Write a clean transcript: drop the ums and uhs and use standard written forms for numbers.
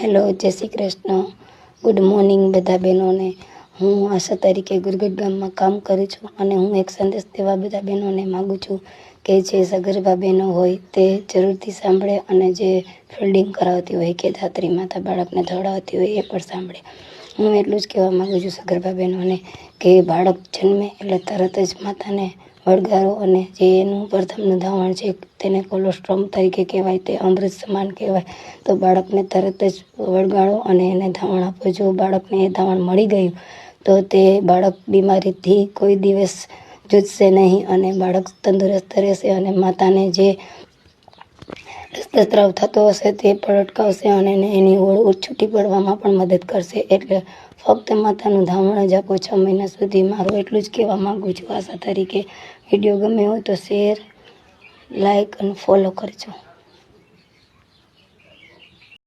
Hello, જય Shri Krishna. Good morning બધા બહેનોને. હું આશા તરીકે ગુરગટ ગામમાં કામ કરું છું અને હું એક સંદેશ દેવા બધા બહેનોને માગું છું કે જે સગર્ભા બહેનો હોય તે જરૂરથી સાંભળે અને જે ફિલ્ડિંગ કરાવતી હોય કે ધાત્રી માતા બાળકને ધવડાવતી હોય એ પણ સાંભળે. હું એટલું જ કહેવા માગું છું સગર્ભા બહેનોને કે બાળક જન્મે એટલે તરત જ માતાને વળગારો અને જે એનું પ્રથમનું ધાવણ છે તેને કોલોસ્ટ્રોમ તરીકે કહેવાય, તે અમૃત સમાન કહેવાય. તો બાળકને તરત જ વળગાડો અને એને ધાવણ આપો. જો બાળકને એ ધાવણ મળી ગયું તો તે બાળક બીમારીથી કોઈ દિવસ જૂજશે નહીં અને બાળક તંદુરસ્ત રહેશે અને માતાને જે રક્તસ્રાવ થતો હશે તે પણ અટકાવશે અને એની ઓળ છૂટી પડવામાં પણ મદદ કરશે. એટલે ફક્ત માતાનું ધાવણ જ આપો 6 મહિના સુધી. મારું એટલું જ કહેવા માગું છું. આશા તરીકે વિડીયો ગમે હોય તો શેર, લાઈક અને ફોલો કરજો.